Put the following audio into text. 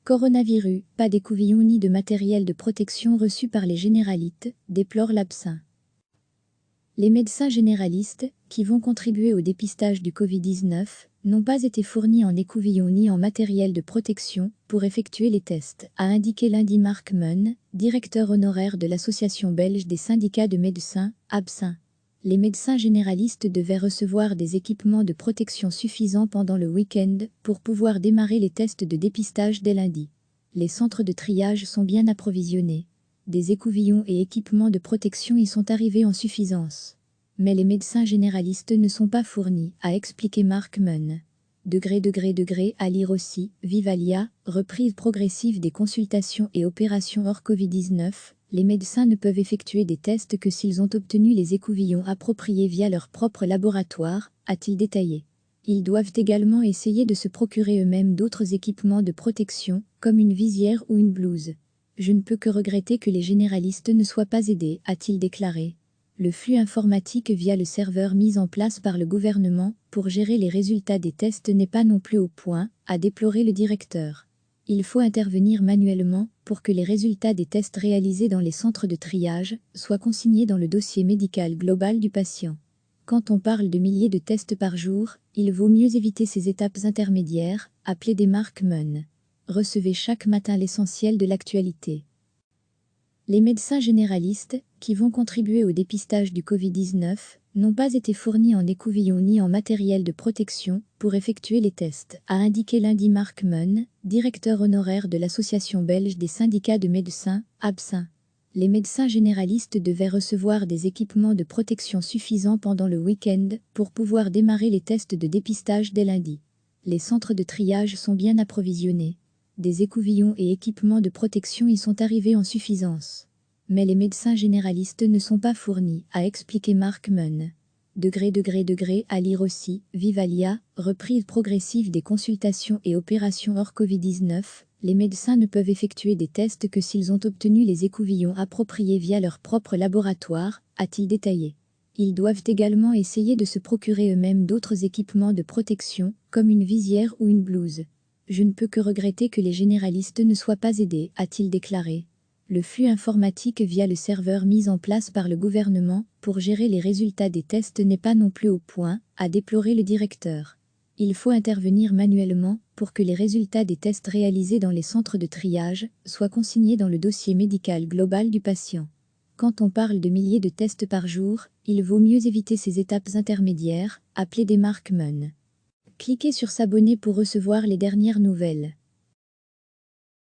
Coronavirus, pas d'écouvillons ni de matériel de protection reçu par les généralistes, déplore l'ABSIN. Les médecins généralistes, qui vont contribuer au dépistage du Covid-19, n'ont pas été fournis en écouvillons ni en matériel de protection pour effectuer les tests, a indiqué lundi Marc Meun, directeur honoraire de l'Association belge des syndicats de médecins, ABSIN. Les médecins généralistes devaient recevoir des équipements de protection suffisants pendant le week-end pour pouvoir démarrer les tests de dépistage dès lundi. Les centres de triage sont bien approvisionnés. Des écouvillons et équipements de protection y sont arrivés en suffisance. Mais les médecins généralistes ne sont pas fournis, a expliqué Marc Meun. À lire aussi, Vivalia, reprise progressive des consultations et opérations hors Covid-19, les médecins ne peuvent effectuer des tests que s'ils ont obtenu les écouvillons appropriés via leur propre laboratoire, a-t-il détaillé. Ils doivent également essayer de se procurer eux-mêmes d'autres équipements de protection, comme une visière ou une blouse. Je ne peux que regretter que les généralistes ne soient pas aidés, a-t-il déclaré. Le flux informatique via le serveur mis en place par le gouvernement pour gérer les résultats des tests n'est pas non plus au point, a déploré le directeur. Il faut intervenir manuellement pour que les résultats des tests réalisés dans les centres de triage soient consignés dans le dossier médical global du patient. Quand on parle de milliers de tests par jour, il vaut mieux éviter ces étapes intermédiaires, a plaidé Marc Meun. Recevez chaque matin l'essentiel de l'actualité. Les médecins généralistes, qui vont contribuer au dépistage du Covid-19, n'ont pas été fournis en écouvillons ni en matériel de protection pour effectuer les tests, a indiqué lundi Marc Meun, directeur honoraire de l'Association belge des syndicats de médecins, ABSIN. Les médecins généralistes devaient recevoir des équipements de protection suffisants pendant le week-end pour pouvoir démarrer les tests de dépistage dès lundi. Les centres de triage sont bien approvisionnés. Des écouvillons et équipements de protection y sont arrivés en suffisance. Mais les médecins généralistes ne sont pas fournis, a expliqué Marc Meun. À lire aussi, Vivalia, reprise progressive des consultations et opérations hors Covid-19, les médecins ne peuvent effectuer des tests que s'ils ont obtenu les écouvillons appropriés via leur propre laboratoire, a-t-il détaillé. Ils doivent également essayer de se procurer eux-mêmes d'autres équipements de protection, comme une visière ou une blouse. Je ne peux que regretter que les généralistes ne soient pas aidés, a-t-il déclaré. Le flux informatique via le serveur mis en place par le gouvernement pour gérer les résultats des tests n'est pas non plus au point, a déploré le directeur. Il faut intervenir manuellement pour que les résultats des tests réalisés dans les centres de triage soient consignés dans le dossier médical global du patient. Quand on parle de milliers de tests par jour, il vaut mieux éviter ces étapes intermédiaires, a plaidé Marc Meun. Cliquez sur s'abonner pour recevoir les dernières nouvelles.